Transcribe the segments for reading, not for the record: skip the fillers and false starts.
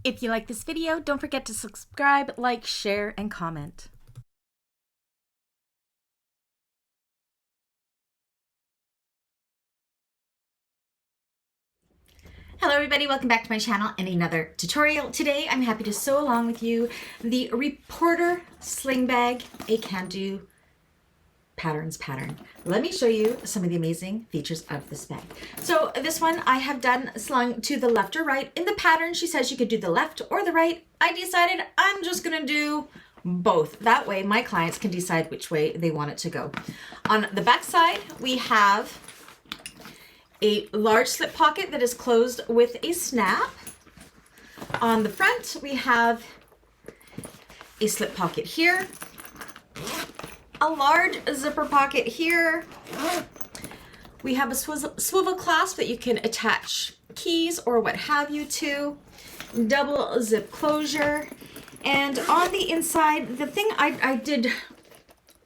If you like this video, don't forget to subscribe, like, share, and comment. Hello everybody, welcome back to my channel and another tutorial. Today I'm happy to sew along with you the Reporter Sling Bag, a Kandou patterns pattern. Let me show you some of the amazing features of this bag. So this one I have done slung to the left or right. In the pattern she says you could do the left or the right. I decided I'm just gonna do both. That way my clients can decide which way they want it to go. On the back side we have a large slip pocket that is closed with a snap. On the front, we have a slip pocket here, a large zipper pocket here. We have a swivel clasp that you can attach keys or what have you to, double zip closure. And on the inside, the thing I did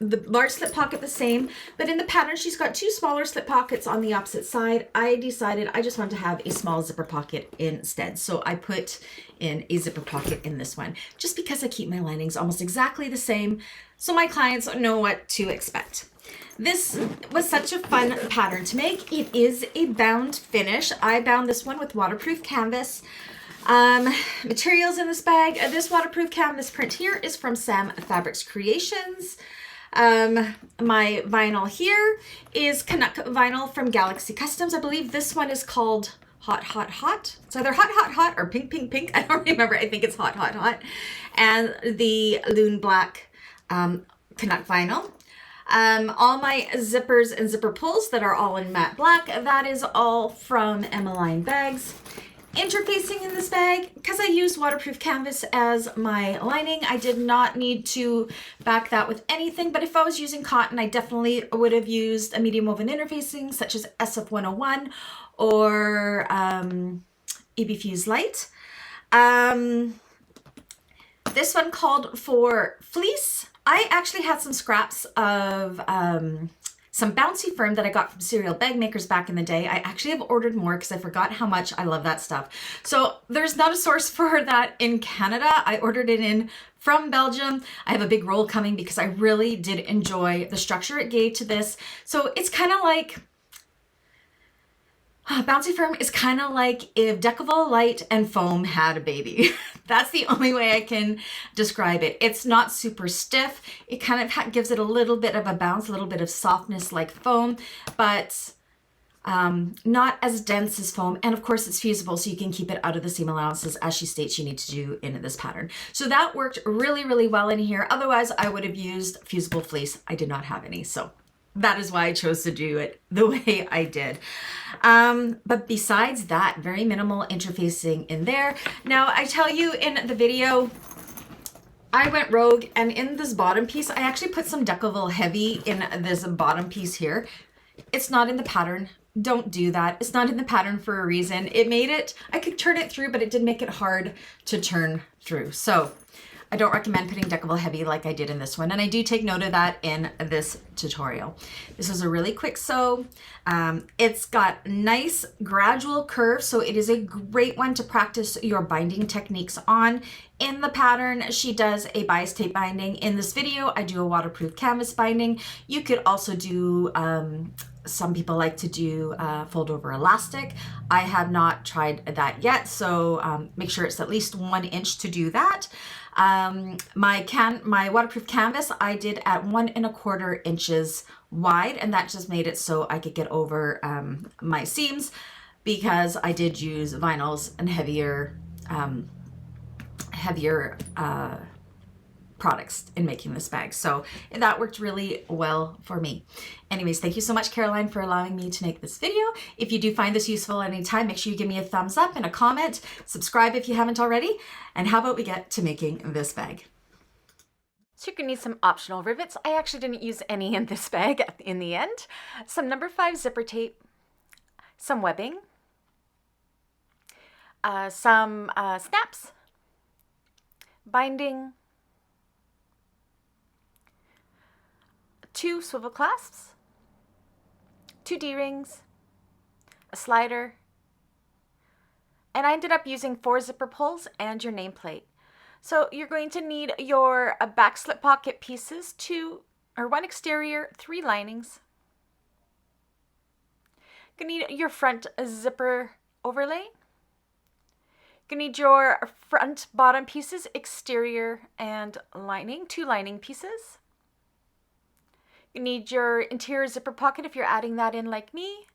the large slip pocket the same, but in the pattern she's got two smaller slip pockets on the opposite side. I decided I just wanted to have a small zipper pocket instead, so I put in a zipper pocket in this one just because I keep my linings almost exactly the same so my clients know what to expect. This was such a fun pattern to make. It is a bound finish. I bound this one with waterproof canvas. Materials in this bag, this waterproof canvas print here is from Sam Fabrics Creations. My vinyl here is Canuck Vinyl from Galaxy Kustoms. I believe this one is called Hot Hot Hot. It's either Hot Hot Hot or Pink Pink Pink. I don't remember. I think it's Hot Hot Hot. And the Loon Black Canuck Vinyl. All my zippers and zipper pulls that are all in matte black, that is all from Emmaline bags. Interfacing in this bag, because I used waterproof canvas as my lining, I did not need to back that with anything, but if I was using cotton, I definitely would have used a medium woven interfacing such as SF101 or EB Fuse Light. This one called for fleece. I actually had some scraps of some Bouncy firm that I got from Cereal Bagmakers back in the day. I actually have ordered more because I forgot how much I love that stuff. So there's not a source for that in Canada. I ordered it in from Belgium. I have a big roll coming because I really did enjoy the structure it gave to this. So it's kind of like, Bouncy firm is kind of like if Decavol Light and foam had a baby. That's the only way I can describe it. It's not super stiff. It kind of gives it a little bit of a bounce, a little bit of softness like foam, but not as dense as foam. And of course it's fusible, so you can keep it out of the seam allowances as she states you need to do in this pattern. So that worked really, really well in here. Otherwise I would have used Fusible Fleece. I did not have any, so that is why I chose to do it the way I did. But besides that, very minimal interfacing in there. Now, I tell you in the video, I went rogue, and in this bottom piece, I actually put some Decavol Heavy in this bottom piece here. It's not in the pattern. Don't do that. It's not in the pattern for a reason. It made it, I could turn it through, but it did make it hard to turn through. So I don't recommend putting Decavol Heavy like I did in this one, and I do take note of that in this tutorial. This is a really quick sew. It's got nice gradual curves, so it is a great one to practice your binding techniques on. In the pattern, she does a bias tape binding. In this video, I do a waterproof canvas binding. You could also do some people like to do fold over elastic. I have not tried that yet, so make sure it's at least 1 inch to do that. My waterproof canvas I did at 1 1/4 inches wide, and that just made it so I could get over my seams, because I did use vinyls and heavier products in making this bag. So that worked really well for me. Anyways, thank you so much, Caroline, for allowing me to make this video. If you do find this useful at any time, make sure you give me a thumbs up and a comment. Subscribe if you haven't already. And how about we get to making this bag? So you're gonna need some optional rivets. I actually didn't use any in this bag in the end. Some number 5 zipper tape, some webbing, some snaps, binding, 2 swivel clasps, 2 D-rings, a slider, And I ended up using 4 zipper pulls and your nameplate. So you're going to need your back slip pocket pieces, 1 exterior, 3 linings. You're going to need your front zipper overlay. You're going to need your front bottom pieces, exterior and lining, 2 lining pieces. You need your interior zipper pocket if you're adding that in like me,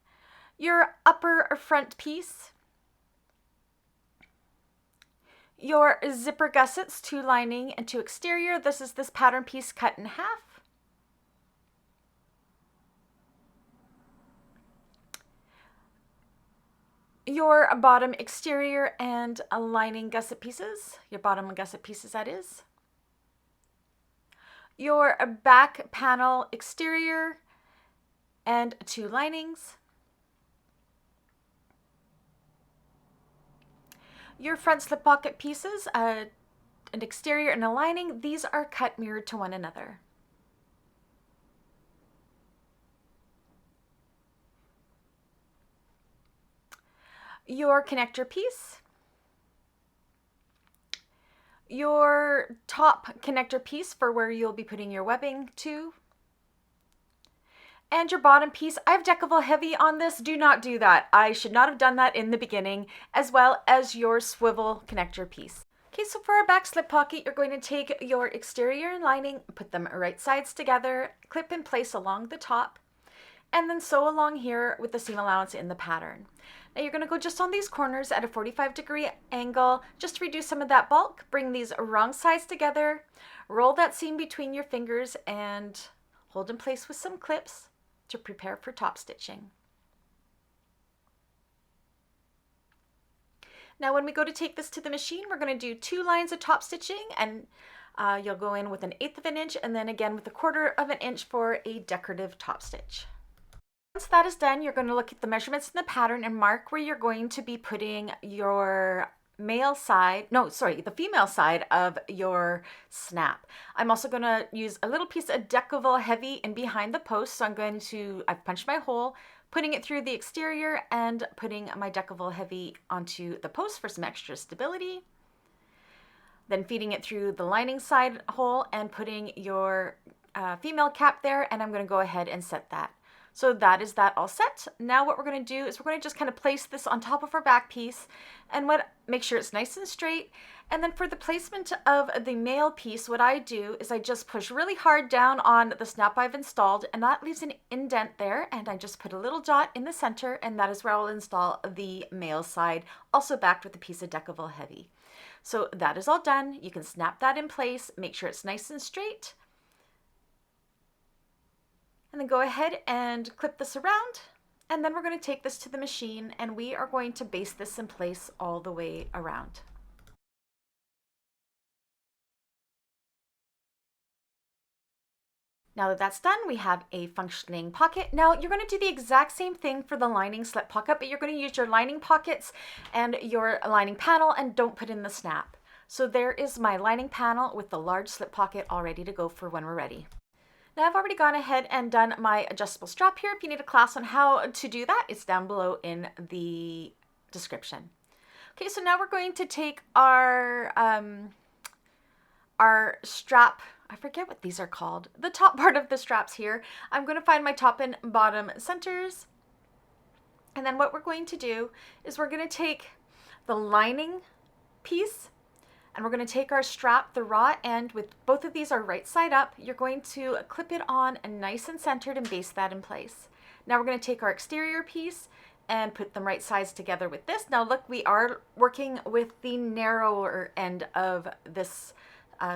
your upper front piece, your zipper gussets, 2 lining and 2 exterior. This is this pattern piece cut in half. Your bottom exterior and lining gusset pieces, your bottom gusset pieces that is. Your back panel exterior and 2 linings. Your front slip pocket pieces, an exterior and a lining, these are cut mirrored to one another. Your connector piece, your top connector piece for where you'll be putting your webbing to, and your bottom piece. I have Decaville Heavy on this. Do not do that. I should not have done that in the beginning, as well as your swivel connector piece. Okay, so for our back slip pocket, you're going to take your exterior and lining, put them right sides together, clip in place along the top, and then sew along here with the seam allowance in the pattern. Now you're going to go just on these corners at a 45-degree angle, just to reduce some of that bulk. Bring these wrong sides together, roll that seam between your fingers, and hold in place with some clips to prepare for top stitching. Now when we go to take this to the machine, we're going to do 2 lines of top stitching, and you'll go in with 1/8 of an inch and then again with 1/4 of an inch for a decorative top stitch. Once that is done, you're going to look at the measurements in the pattern and mark where you're going to be putting your the female side of your snap. I'm also going to use a little piece of Decaville Heavy in behind the post. So I've punched my hole, putting it through the exterior and putting my Decaville Heavy onto the post for some extra stability. Then feeding it through the lining side hole and putting your female cap there, and I'm going to go ahead and set that. So that is that all set. Now what we're going to do is we're going to just kind of place this on top of our back piece and make sure it's nice and straight. And then for the placement of the male piece, what I do is I just push really hard down on the snap I've installed, and that leaves an indent there, and I just put a little dot in the center, and that is where I'll install the male side, also backed with a piece of Decaville Heavy. So that is all done. You can snap that in place, make sure it's nice and straight, and then go ahead and clip this around, and then we're going to take this to the machine and we are going to baste this in place all the way around. Now that that's done, we have a functioning pocket. Now you're going to do the exact same thing for the lining slip pocket, but you're going to use your lining pockets and your lining panel and don't put in the snap. So there is my lining panel with the large slip pocket all ready to go for when we're ready. Now I've already gone ahead and done my adjustable strap here. If you need a class on how to do that, it's down below in the description. Okay, so now we're going to take our strap, I forget what these are called, the top part of the straps here. I'm going to find my top and bottom centers. And then what we're going to do is we're going to take the lining piece, and we're going to take our strap, the raw end, with both of these are right side up. You're going to clip it on and nice and centered and baste that in place. Now we're going to take our exterior piece and put them right sides together with this. Now look, we are working with the narrower end of this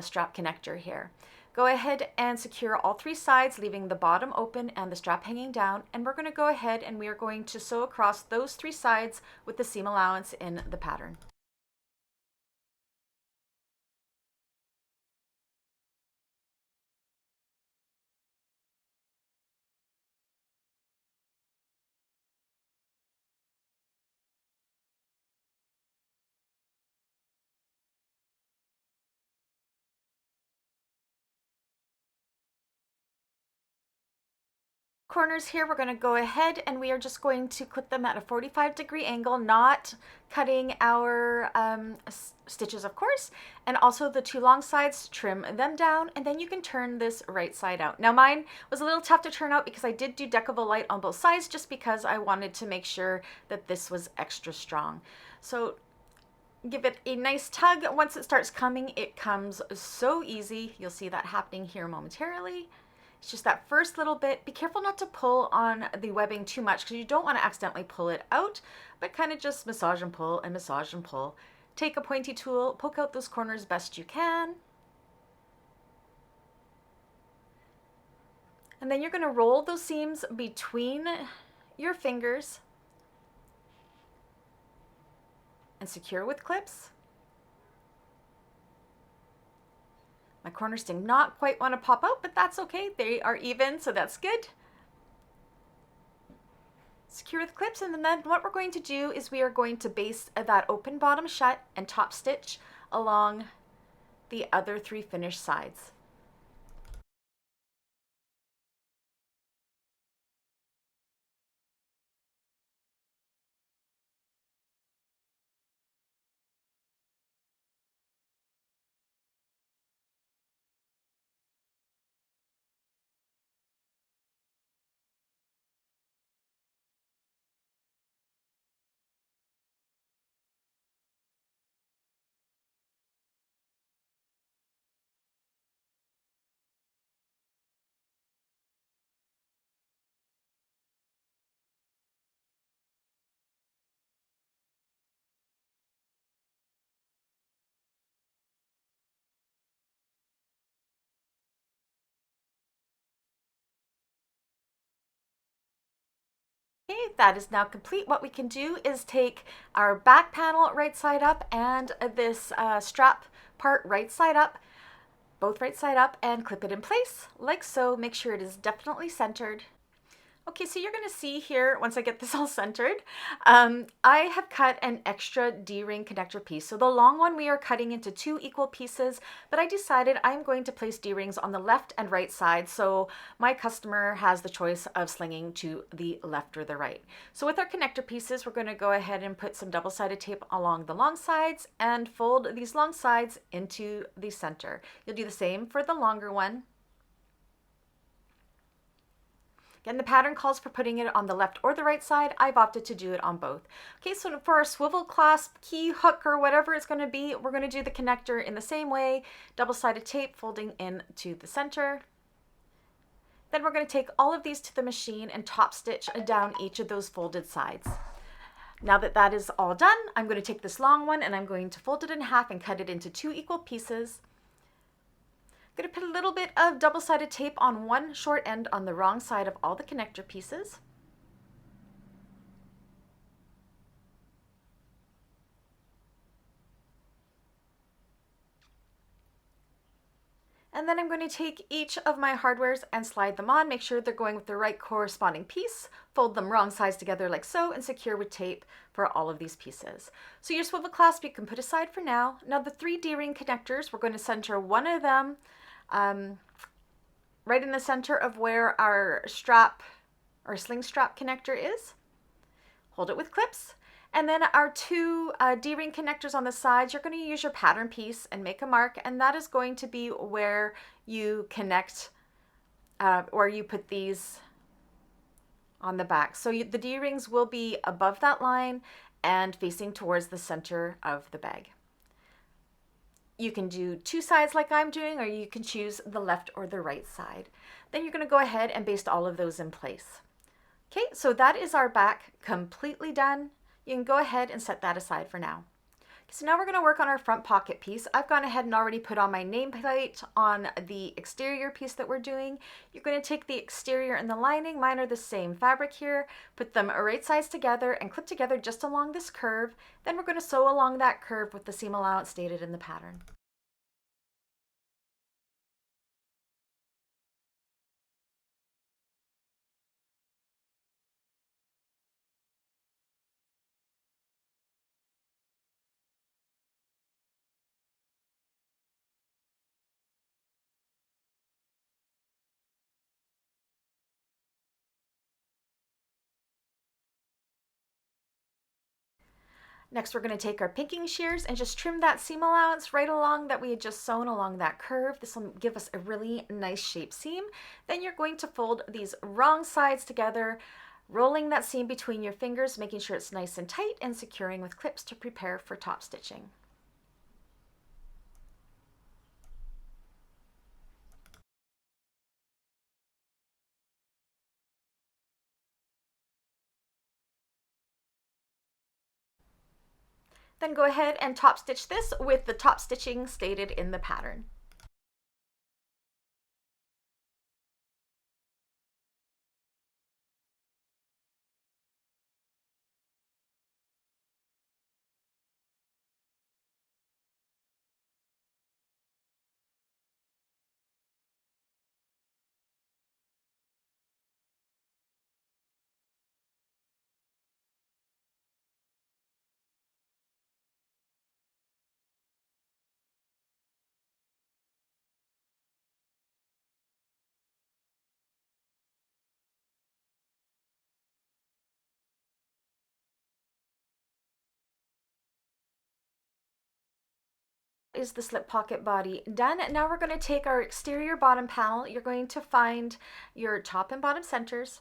strap connector here. Go ahead and secure all 3 sides, leaving the bottom open and the strap hanging down. And we're going to go ahead and we are going to sew across those 3 sides with the seam allowance in the pattern. corners here, we're going to go ahead and we are just going to clip them at a 45-degree angle, not cutting our stitches, of course, and also the two long sides, trim them down, and then you can turn this right side out. Now mine was a little tough to turn out because I did do deckable light on both sides just because I wanted to make sure that this was extra strong. So give it a nice tug. Once it starts coming, it comes so easy. You'll see that happening here momentarily. It's just that first little bit. Be careful not to pull on the webbing too much because you don't want to accidentally pull it out, but kind of just massage and pull and massage and pull. Take a pointy tool, poke out those corners best you can. And then you're going to roll those seams between your fingers and secure with clips. My corners did not quite want to pop out, but that's okay. They are even, so that's good. Secure with clips, and then what we're going to do is we are going to baste that open bottom shut and top stitch along the other three finished sides. Okay, that is now complete. What we can do is take our back panel right side up and this strap part right side up, both right side up, and clip it in place like so. Make sure it is definitely centered. Okay, so you're going to see here, once I get this all centered, I have cut an extra D-ring connector piece. So the long one we are cutting into 2 equal pieces, but I decided I'm going to place D-rings on the left and right side, so my customer has the choice of slinging to the left or the right. So with our connector pieces, we're going to go ahead and put some double-sided tape along the long sides and fold these long sides into the center. You'll do the same for the longer one. Again, the pattern calls for putting it on the left or the right side. I've opted to do it on both. Okay, so for our swivel clasp, key, hook, or whatever it's going to be, we're going to do the connector in the same way, double-sided tape folding into the center. Then we're going to take all of these to the machine and top stitch down each of those folded sides. Now that that is all done, I'm going to take this long one and I'm going to fold it in half and cut it into 2 equal pieces. I'm going to put a little bit of double-sided tape on one short end on the wrong side of all the connector pieces. And then I'm going to take each of my hardwares and slide them on, make sure they're going with the right corresponding piece, fold them wrong sides together like so, and secure with tape for all of these pieces. So your swivel clasp you can put aside for now. Now the 3 D-ring connectors, we're going to center one of them right in the center of where our strap or sling strap connector is. Hold it with clips. And then our 2 D-ring connectors on the sides, you're going to use your pattern piece and make a mark, and that is going to be where you connect, or you put these on the back. So the D-rings will be above that line and facing towards the center of the bag. You can do 2 sides like I'm doing, or you can choose the left or the right side. Then you're going to go ahead and baste all of those in place. Okay, so that is our back completely done. You can go ahead and set that aside for now. So now we're going to work on our front pocket piece. I've gone ahead and already put on my nameplate on the exterior piece that we're doing. You're going to take the exterior and the lining, mine are the same fabric here, put them right sides together and clip together just along this curve. Then we're going to sew along that curve with the seam allowance stated in the pattern. Next, we're going to take our pinking shears and just trim that seam allowance right along that we had just sewn along that curve. This will give us a really nice shaped seam. Then you're going to fold these wrong sides together, rolling that seam between your fingers, making sure it's nice and tight, and securing with clips to prepare for top stitching. Then go ahead and top stitch this with the top stitching stated in the pattern. Is the slip pocket body done. Now we're going to take our exterior bottom panel. You're going to find your top and bottom centers.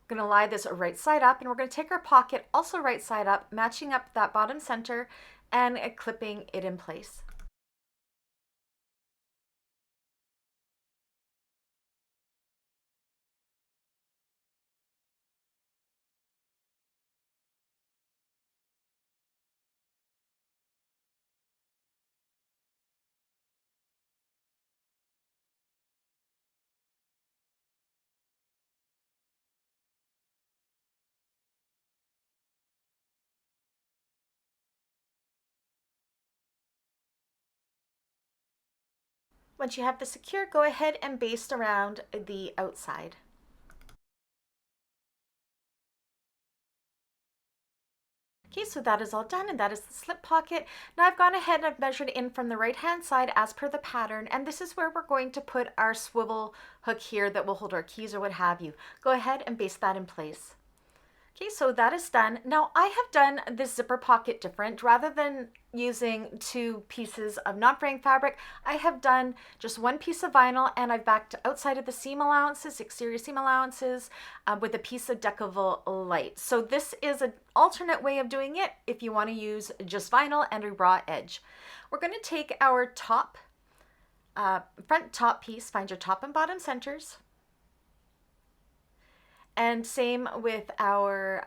We're going to lie this right side up, and we're going to take our pocket also right side up, matching up that bottom center and clipping it in place. Once you have this secure, go ahead and baste around the outside. Okay, so that is all done, and that is the slip pocket. Now I've gone ahead and I've measured in from the right hand side as per the pattern, and this is where we're going to put our swivel hook here that will hold our keys or what have you. Go ahead and baste that in place. Okay, so that is done. Now I have done this zipper pocket different. Rather than using two pieces of non-fraying fabric, I have done just one piece of vinyl, and I've backed outside of the seam allowances, exterior seam allowances, with a piece of Decaville Light. So this is an alternate way of doing it if you want to use just vinyl and a raw edge. We're going to take our top, front top piece, find your top and bottom centers. And same with our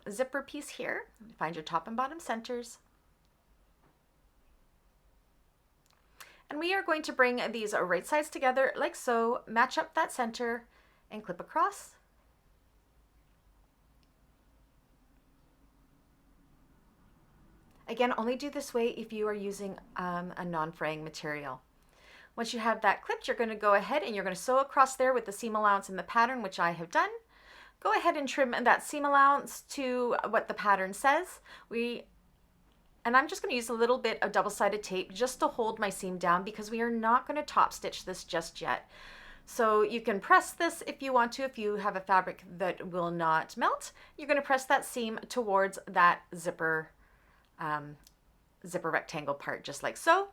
zipper piece here. Find your top and bottom centers. And we are going to bring these right sides together like so, match up that center, and clip across. Again, only do this way if you are using a non-fraying material. Once you have that clipped, you're going to go ahead and you're going to sew across there with the seam allowance in the pattern, which I have done. Go ahead and trim that seam allowance to what the pattern says. And I'm just going to use a little bit of double-sided tape just to hold my seam down, because we are not going to top stitch this just yet. So you can press this if you want to. If you have a fabric that will not melt, you're going to press that seam towards that zipper rectangle part, just like so.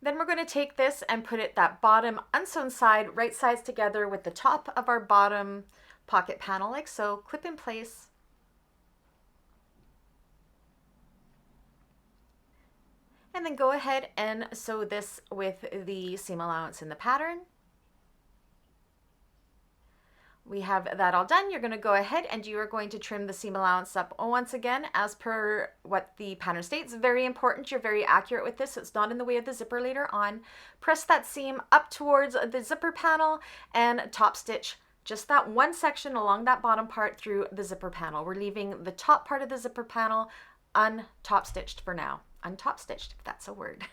Then we're going to take this and put it that bottom unsewn side, right sides together with the top of our bottom pocket panel, like so, clip in place. And then go ahead and sew this with the seam allowance in the pattern. We have that all done. You're going to go ahead and you are going to trim the seam allowance up once again as per what the pattern states. Very important, you're very accurate with this. It's not in the way of the zipper later on. Press that seam up towards the zipper panel and top stitch just that one section along that bottom part through the zipper panel. We're leaving the top part of the zipper panel untop stitched for now. Untop stitched, if that's a word.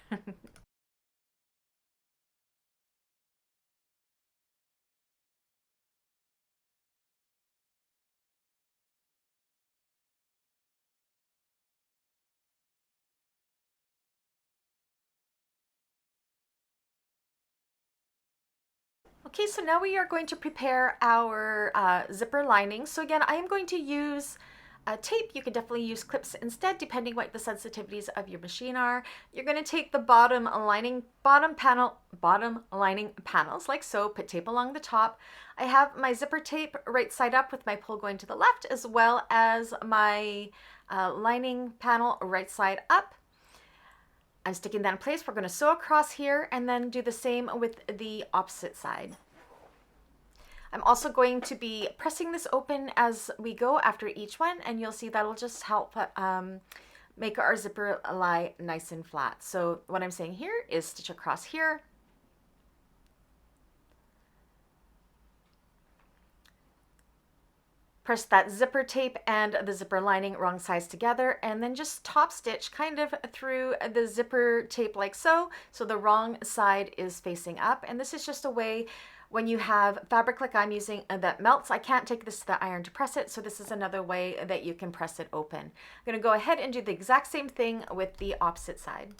Okay, so now we are going to prepare our zipper lining. So again, I am going to use tape, you can definitely use clips instead, depending what the sensitivities of your machine are. You're going to take the bottom lining panels like so, put tape along the top. I have my zipper tape right side up with my pull going to the left, as well as my lining panel right side up. I'm sticking that in place. We're going to sew across here and then do the same with the opposite side. I'm also going to be pressing this open as we go after each one, and you'll see that'll just help make our zipper lie nice and flat. So what I'm saying here is stitch across here, press that zipper tape and the zipper lining wrong sides together, and then just top stitch kind of through the zipper tape like so, so the wrong side is facing up. And this is just a way, when you have fabric like I'm using that melts, I can't take this to the iron to press it, so this is another way that you can press it open. I'm going to go ahead and do the exact same thing with the opposite side.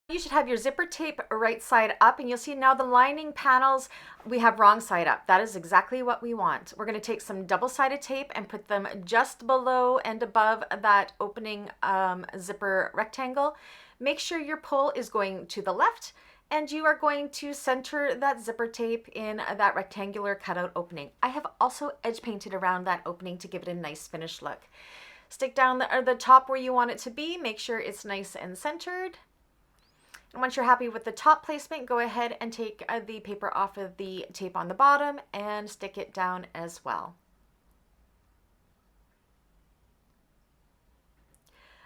You should have your zipper tape right side up, and you'll see now the lining panels we have wrong side up. That is exactly what we want. We're going to take some double-sided tape and put them just below and above that opening zipper rectangle. Make sure your pull is going to the left, and you are going to center that zipper tape in that rectangular cutout opening. I have also edge painted around that opening to give it a nice finished look. Stick down the top where you want it to be. Make sure it's nice and centered. And once you're happy with the top placement, go ahead and take the paper off of the tape on the bottom and stick it down as well.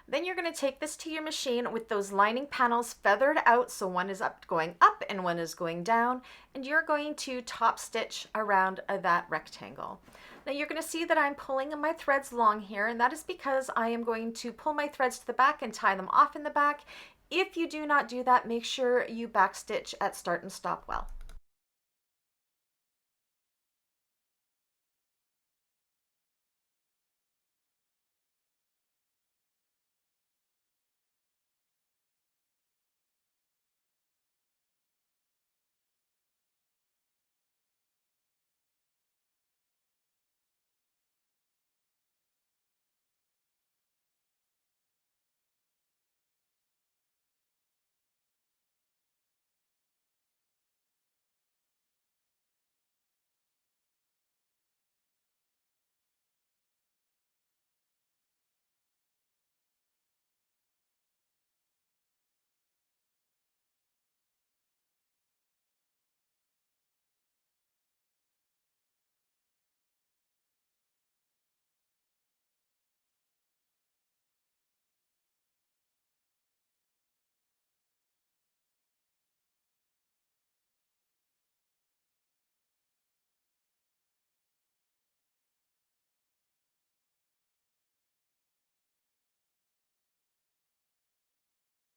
Then you're going to take this to your machine with those lining panels feathered out, so one is going up and one is going down, and you're going to top stitch around that rectangle. Now you're going to see that I'm pulling my threads long here, and that is because I am going to pull my threads to the back and tie them off in the back. If you do not do that, make sure you backstitch at start and stop well.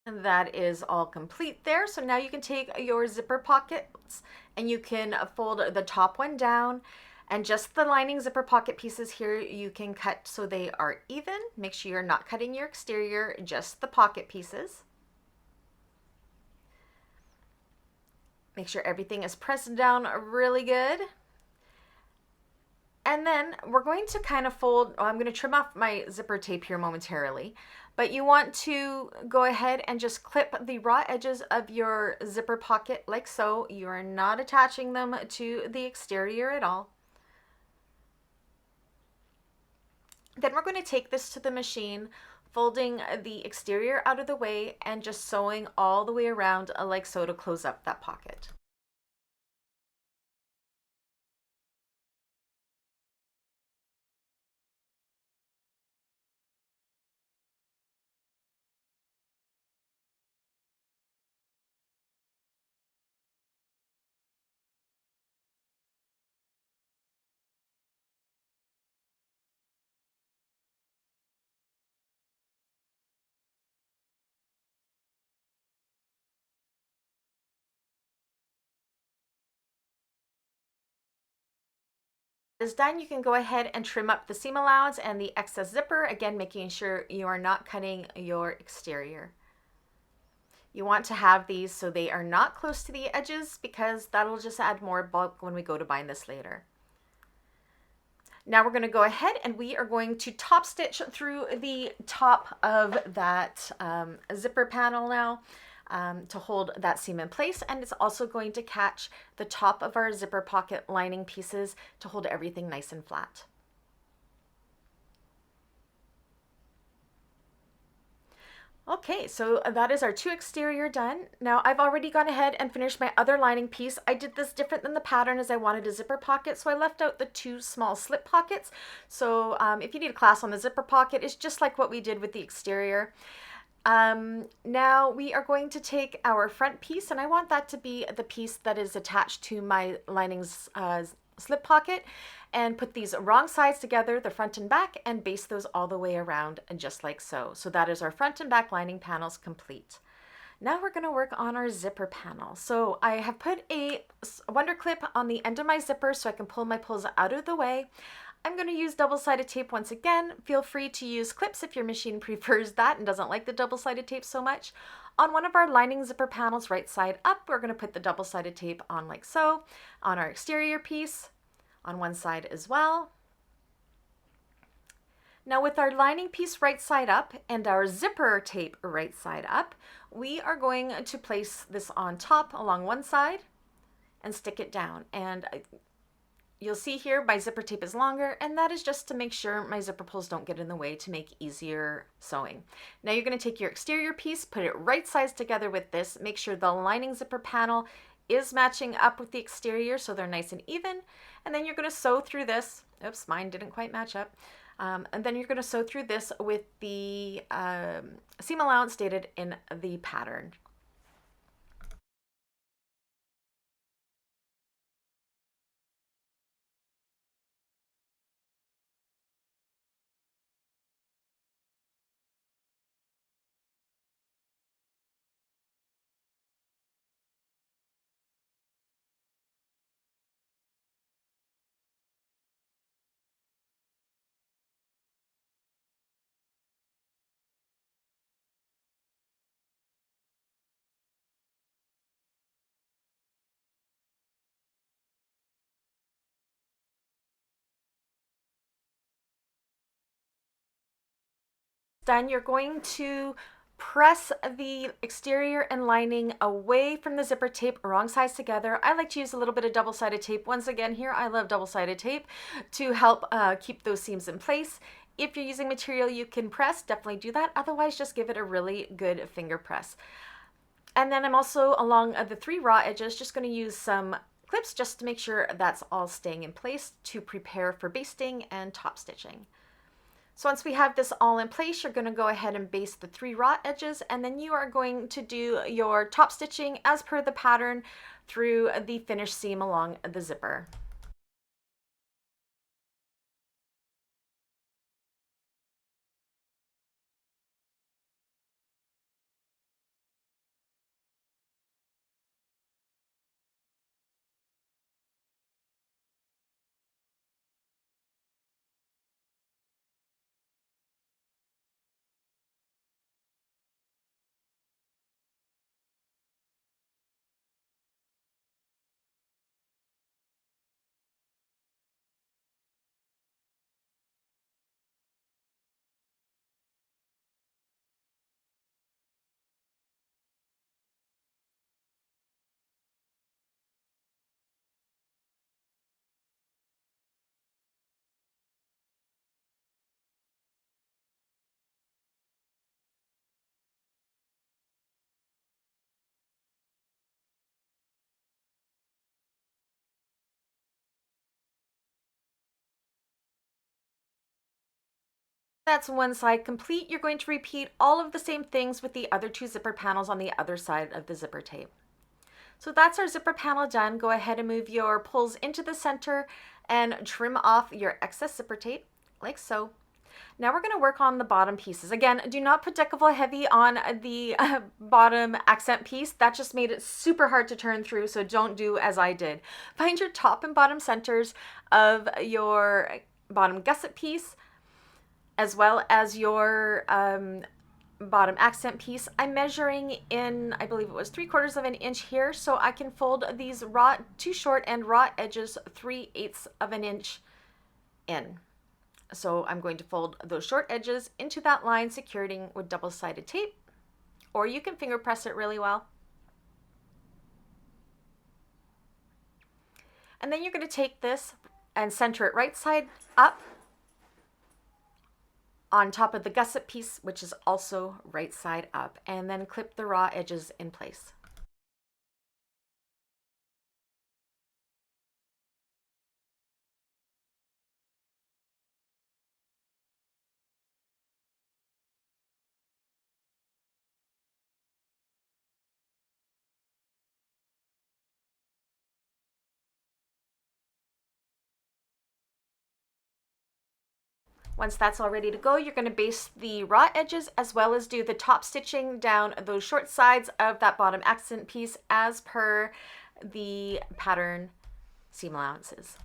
And that is all complete there. So now you can take your zipper pockets and you can fold the top one down, and just the lining zipper pocket pieces here you can cut so they are even. Make sure you're not cutting your exterior, just the pocket pieces. Make sure everything is pressed down really good. And then we're going to kind of fold, I'm going to trim off my zipper tape here momentarily, but you want to go ahead and just clip the raw edges of your zipper pocket like so. You are not attaching them to the exterior at all. Then we're going to take this to the machine, folding the exterior out of the way and just sewing all the way around like so to close up that pocket. Is done, you can go ahead and trim up the seam allowance and the excess zipper, again making sure you are not cutting your exterior. You want to have these so they are not close to the edges because that'll just add more bulk when we go to bind this later. Now we're going to go ahead and we are going to top stitch through the top of that zipper panel now to hold that seam in place, and it's also going to catch the top of our zipper pocket lining pieces to hold everything nice and flat. Okay, so that is our two exterior done. Now I've already gone ahead and finished my other lining piece. I did this different than the pattern as I wanted a zipper pocket, so I left out the two small slip pockets. So if you need a class on the zipper pocket, it's just like what we did with the exterior. Now we are going to take our front piece, and I want that to be the piece that is attached to my lining's slip pocket, and put these wrong sides together, the front and back, and baste those all the way around, and just like so. So that is our front and back lining panels complete. Now we're going to work on our zipper panel. So I have put a wonder clip on the end of my zipper so I can pull my pulls out of the way. I'm going to use double-sided tape once again. Feel free to use clips if your machine prefers that and doesn't like the double-sided tape so much. On one of our lining zipper panels, right side up, we're going to put the double-sided tape on like so. On our exterior piece, on one side as well. Now with our lining piece right side up and our zipper tape right side up, we are going to place this on top along one side and stick it down. And you'll see here my zipper tape is longer, and that is just to make sure my zipper pulls don't get in the way to make easier sewing. Now you're going to take your exterior piece, put it right sides together with this, make sure the lining zipper panel is matching up with the exterior so they're nice and even, and then you're going to sew through this. Oops, mine didn't quite match up. And then you're going to sew through this with the seam allowance stated in the pattern. Done, you're going to press the exterior and lining away from the zipper tape, wrong sides together. I like to use a little bit of double-sided tape. Once again here, I love double-sided tape to help keep those seams in place. If you're using material you can press, definitely do that. Otherwise, just give it a really good finger press. And then I'm also, along the three raw edges, just going to use some clips just to make sure that's all staying in place to prepare for basting and top stitching. So once we have this all in place, you're going to go ahead and baste the three raw edges, and then you are going to do your top stitching as per the pattern through the finished seam along the zipper. That's one side complete. You're going to repeat all of the same things with the other two zipper panels on the other side of the zipper tape. So that's our zipper panel done. Go ahead and move your pulls into the center and trim off your excess zipper tape like so. Now we're going to work on the bottom pieces. Again, do not put Decavol Heavy on the bottom accent piece. That just made it super hard to turn through, so don't do as I did. Find your top and bottom centers of your bottom gusset piece, as well as your bottom accent piece. I'm measuring in, I believe it was 3/4 of an inch here, so I can fold these two short and raw edges 3/8 of an inch in. So I'm going to fold those short edges into that line, securing with double-sided tape, or you can finger press it really well. And then you're going to take this and center it right side up on top of the gusset piece, which is also right side up, and then clip the raw edges in place. Once that's all ready to go, you're going to baste the raw edges as well as do the top stitching down those short sides of that bottom accent piece as per the pattern seam allowances.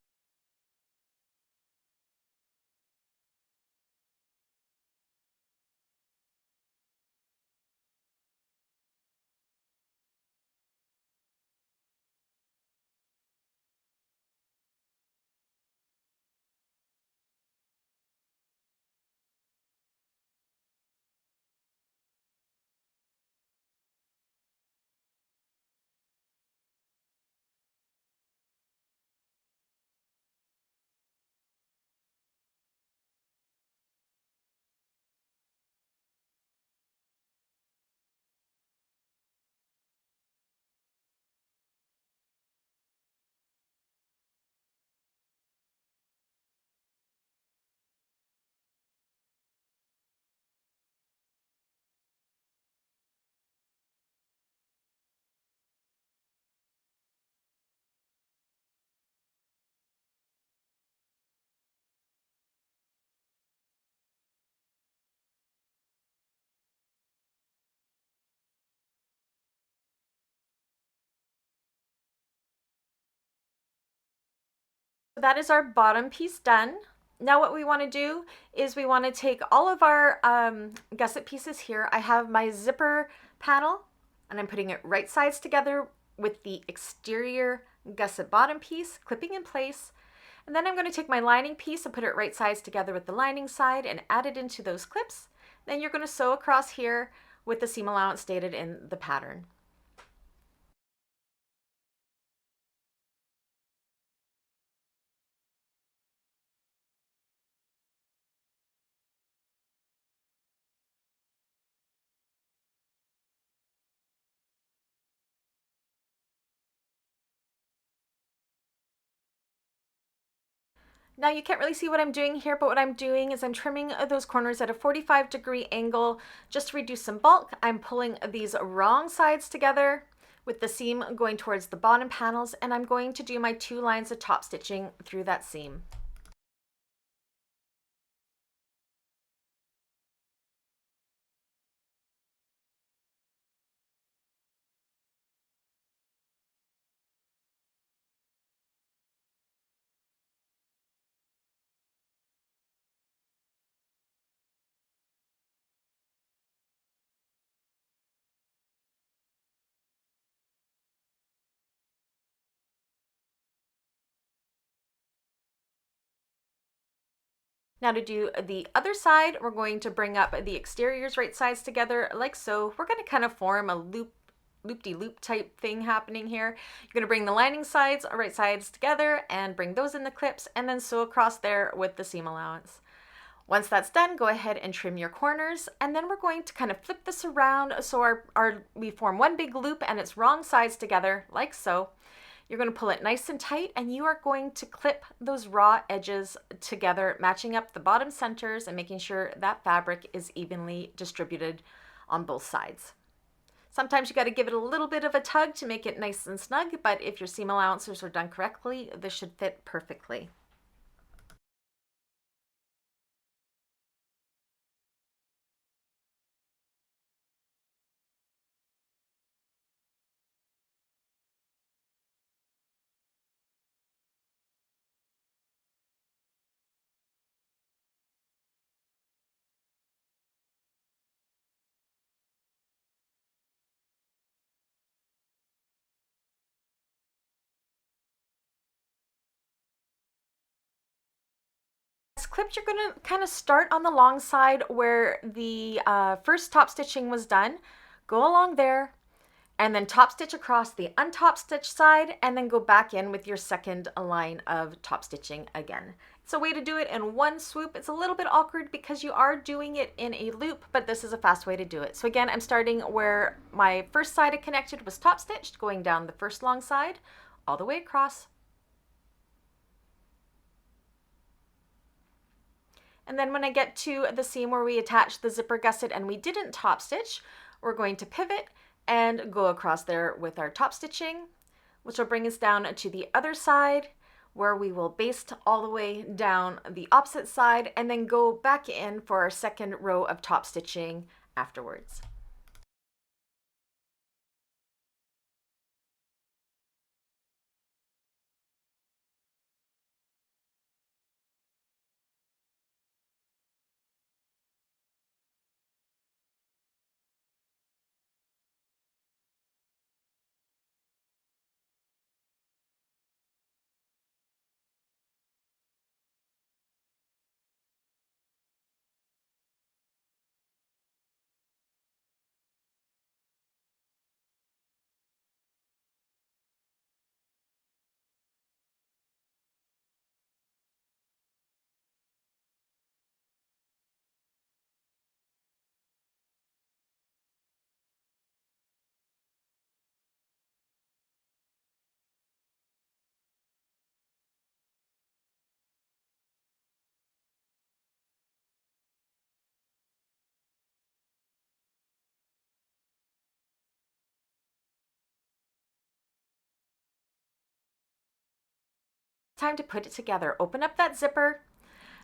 That is our bottom piece done. Now what we want to do is we want to take all of our gusset pieces here. I have my zipper panel and I'm putting it right sides together with the exterior gusset bottom piece, clipping in place. And then I'm going to take my lining piece and put it right sides together with the lining side and add it into those clips. Then you're going to sew across here with the seam allowance stated in the pattern. Now you can't really see what I'm doing here, but what I'm doing is I'm trimming those corners at a 45-degree angle just to reduce some bulk. I'm pulling these wrong sides together with the seam going towards the bottom panels, and I'm going to do my 2 lines of top stitching through that seam. Now to do the other side, we're going to bring up the exteriors right sides together like so. We're going to kind of form a loop-de-loop type thing happening here. You're going to bring the lining sides right sides together and bring those in the clips and then sew across there with the seam allowance. Once that's done, go ahead and trim your corners, and then we're going to kind of flip this around so we form one big loop and it's wrong sides together like so. You're going to pull it nice and tight, and you are going to clip those raw edges together, matching up the bottom centers and making sure that fabric is evenly distributed on both sides. Sometimes you got to give it a little bit of a tug to make it nice and snug, but if your seam allowances are done correctly, this should fit perfectly. This clip, you're going to kind of start on the long side where the first top stitching was done. Go along there and then top stitch across the untop stitch side and then go back in with your second line of top stitching again. It's a way to do it in one swoop. It's a little bit awkward because you are doing it in a loop, but this is a fast way to do it. So again, I'm starting where my first side I connected was top stitched, going down the first long side all the way across. And then when I get to the seam where we attached the zipper gusset and we didn't top stitch, we're going to pivot and go across there with our top stitching, which will bring us down to the other side where we will baste all the way down the opposite side and then go back in for our second row of top stitching afterwards. Time to put it together. Open up that zipper.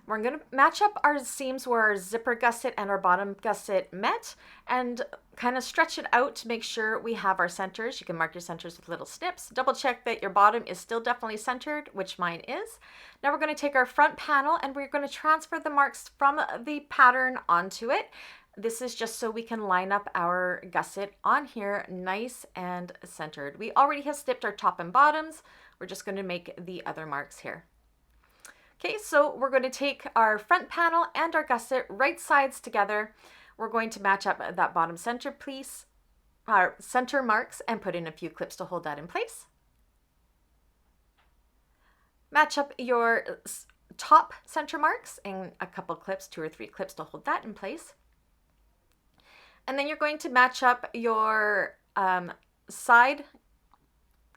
We're going to match up our seams where our zipper gusset and our bottom gusset met and kind of stretch it out to make sure we have our centers. You can mark your centers with little snips. Double check that your bottom is still definitely centered, which mine is. Now we're going to take our front panel and we're going to transfer the marks from the pattern onto it. This is just so we can line up our gusset on here nice and centered. We already have snipped our top and bottoms. We're just going to make the other marks here. Okay, so we're going to take our front panel and our gusset right sides together. We're going to match up that bottom center piece, our center marks, and put in a few clips to hold that in place. Match up your top center marks and a couple clips, 2 or 3 clips to hold that in place. And then you're going to match up your side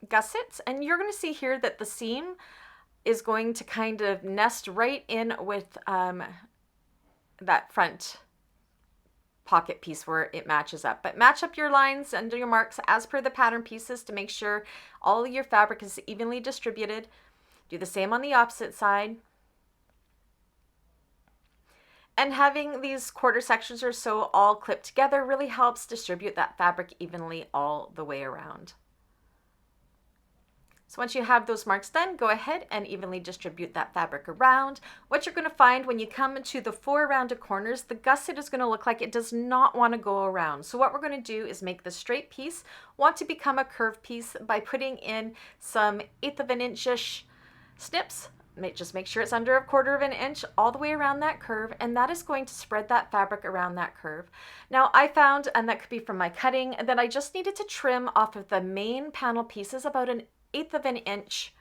gussets, and you're going to see here that the seam is going to kind of nest right in with that front pocket piece where it matches up. But match up your lines and your marks as per the pattern pieces to make sure all of your fabric is evenly distributed. Do the same on the opposite side. And having these quarter sections or so all clipped together really helps distribute that fabric evenly all the way around. So once you have those marks done, go ahead and evenly distribute that fabric around. What you're going to find when you come to the 4 rounded corners, the gusset is going to look like it does not want to go around. So what we're going to do is make the straight piece want to become a curved piece by putting in some 1/8 of an inch-ish snips. Just make sure it's under 1/4 of an inch all the way around that curve, and that is going to spread that fabric around that curve. Now I found, and that could be from my cutting, that I just needed to trim off of the main panel pieces about an 1/8 of an inch,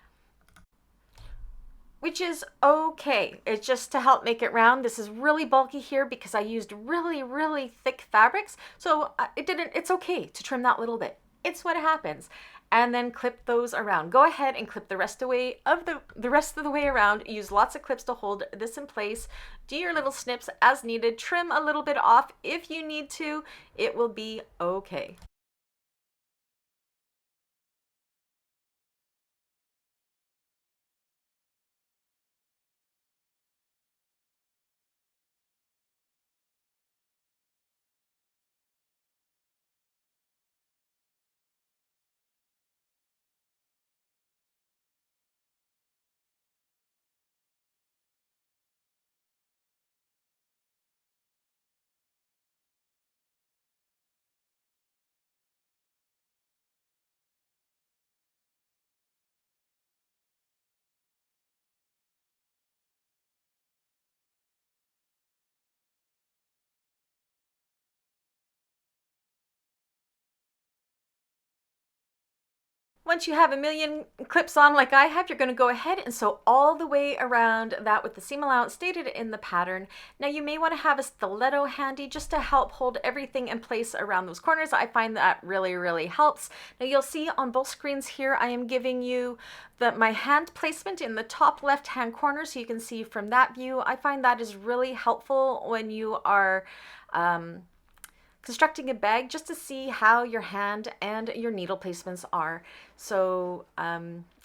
which is okay. It's just to help make it round. This is really bulky here because I used really thick fabrics, so it's okay to trim that little bit. It's what happens. And then clip those around. Go ahead and clip the rest of the way around. Use lots of clips to hold this in place. Do your little snips as needed. Trim a little bit off if you need to. It will be okay. Once you have a million clips on like I have, you're going to go ahead and sew all the way around that with the seam allowance stated in the pattern. Now you may want to have a stiletto handy just to help hold everything in place around those corners. I find that really helps. Now you'll see on both screens here I am giving you my hand placement in the top left hand corner so you can see from that view. I find that is really helpful when you are constructing a bag, just to see how your hand and your needle placements are. So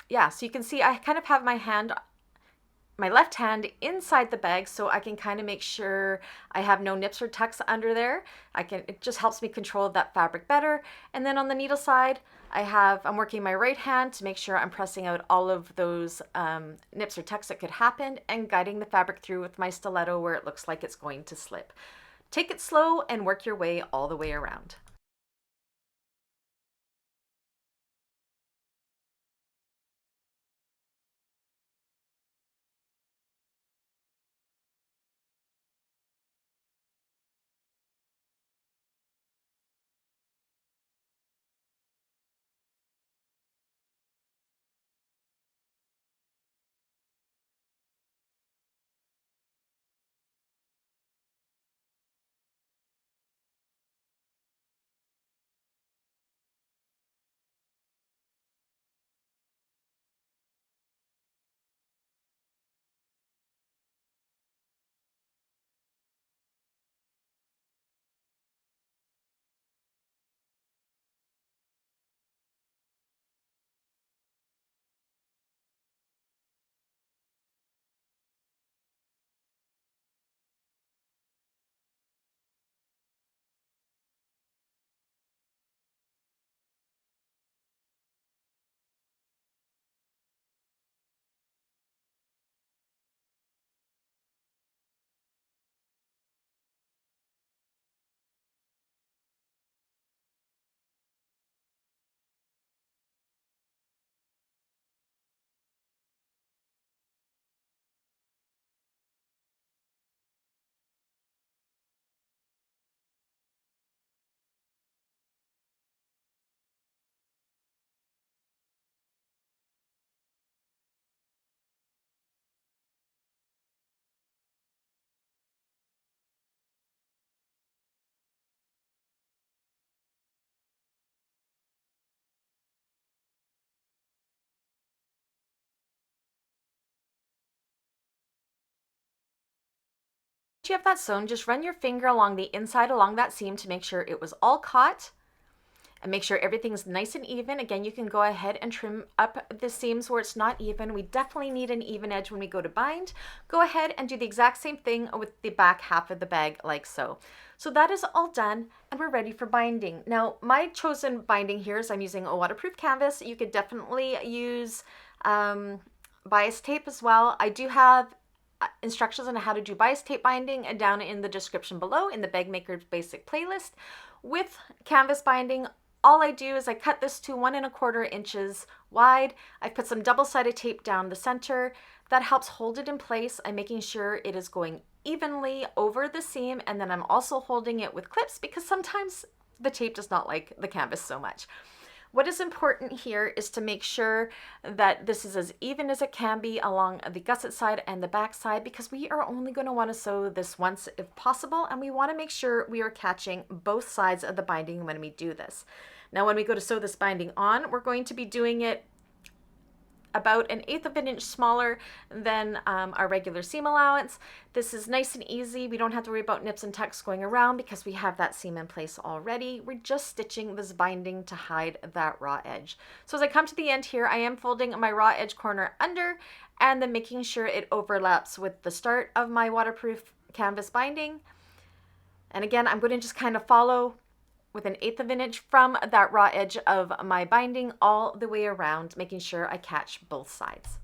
yeah, so you can see I kind of have my left hand inside the bag so I can kind of make sure I have no nips or tucks under there. It just helps me control that fabric better. And then on the needle side, I'm working my right hand to make sure I'm pressing out all of those nips or tucks that could happen and guiding the fabric through with my stiletto where it looks like it's going to slip. Take it slow and work your way all the way around. Once you have that sewn, just run your finger along the inside along that seam to make sure it was all caught and make sure everything's nice and even. Again, you can go ahead and trim up the seams where it's not even. We definitely need an even edge when we go to bind. Go ahead and do the exact same thing with the back half of the bag like so. So that is all done and we're ready for binding. Now my chosen binding here is I'm using a waterproof canvas. You could definitely use bias tape as well. I do have instructions on how to do bias tape binding down in the description below in the Bagmakers basic playlist. With canvas binding, all I do is I cut this to 1 1/4 inches wide. I put some double-sided tape down the center. That helps hold it in place. I'm making sure it is going evenly over the seam, and then I'm also holding it with clips because sometimes the tape does not like the canvas so much. What is important here is to make sure that this is as even as it can be along the gusset side and the back side, because we are only going to want to sew this once if possible, and we want to make sure we are catching both sides of the binding when we do this. Now when we go to sew this binding on, we're going to be doing it about 1/8 of an inch smaller than our regular seam allowance. This is nice and easy. We don't have to worry about nips and tucks going around because we have that seam in place already. We're just stitching this binding to hide that raw edge. So as I come to the end here, I am folding my raw edge corner under and then making sure it overlaps with the start of my waterproof canvas binding. And again, I'm going to just kind of follow with 1/8 of an inch from that raw edge of my binding all the way around, making sure I catch both sides.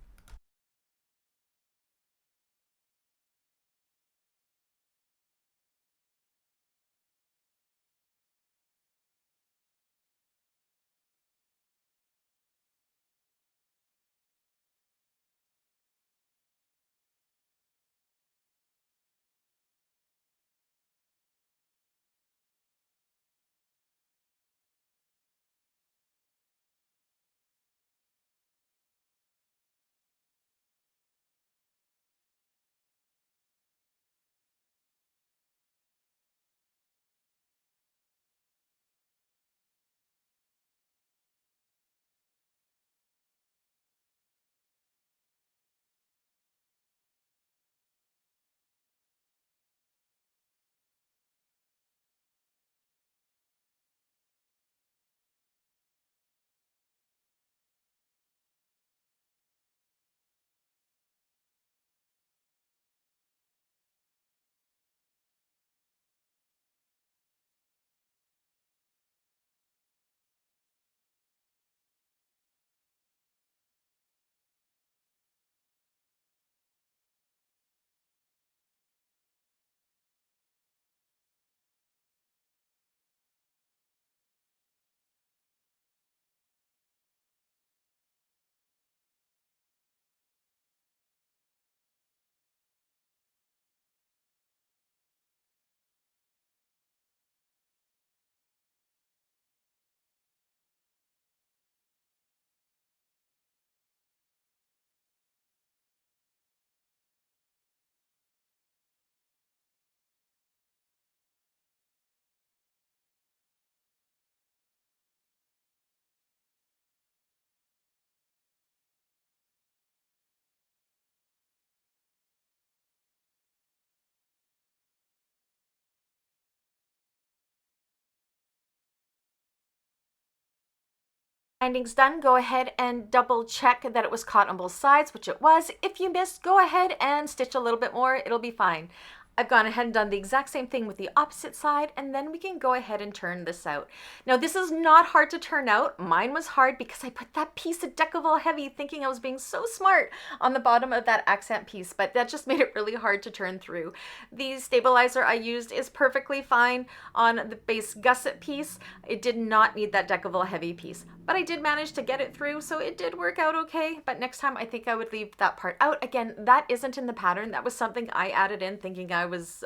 binding's done, go ahead and double check that it was caught on both sides, which it was. If you missed, go ahead and stitch a little bit more. It'll be fine. I've gone ahead and done the exact same thing with the opposite side, and then we can go ahead and turn this out. Now, this is not hard to turn out. Mine was hard because I put that piece of Decovil Heavy thinking I was being so smart on the bottom of that accent piece, but that just made it really hard to turn through. The stabilizer I used is perfectly fine on the base gusset piece. It did not need that Decovil Heavy piece, but I did manage to get it through, so it did work out okay. But next time I think I would leave that part out. Again, that isn't in the pattern. That was something I added in thinking I was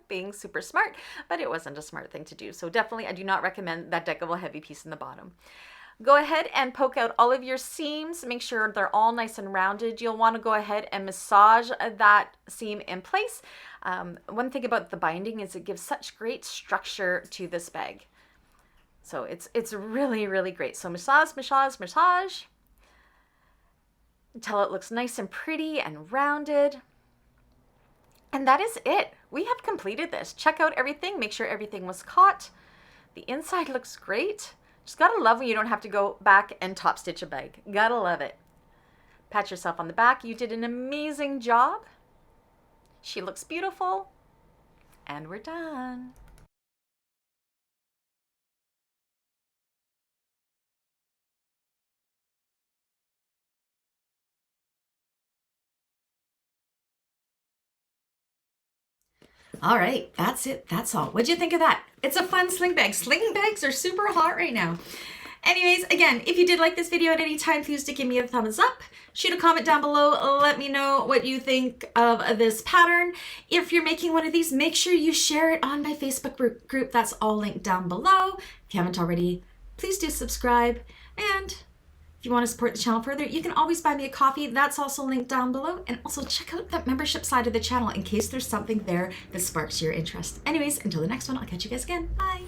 being super smart, but it wasn't a smart thing to do. So definitely I do not recommend that Decovil Heavy piece in the bottom. Go ahead and poke out all of your seams. Make sure they're all nice and rounded. You'll want to go ahead and massage that seam in place. One thing about the binding is it gives such great structure to this bag. So it's really, really great. So massage, massage, massage until it looks nice and pretty and rounded. And that is it. We have completed this. Check out everything. Make sure everything was caught. The inside looks great. Just gotta love when you don't have to go back and top stitch a bag. Gotta love it. Pat yourself on the back. You did an amazing job. She looks beautiful. And we're done. All right, that's it. That's all. What'd you think of that? It's a fun sling bag. Sling bags are super hot right now. Anyways, again, if you did like this video at any time, please do give me a thumbs up. Shoot a comment down below. Let me know what you think of this pattern. If you're making one of these, make sure you share it on my Facebook group. That's all linked down below. If you haven't already, please do subscribe. And if you want to support the channel further, you can always buy me a coffee. That's also linked down below. And also check out that membership side of the channel in case there's something there that sparks your interest. Anyways, until the next one, I'll catch you guys again. Bye.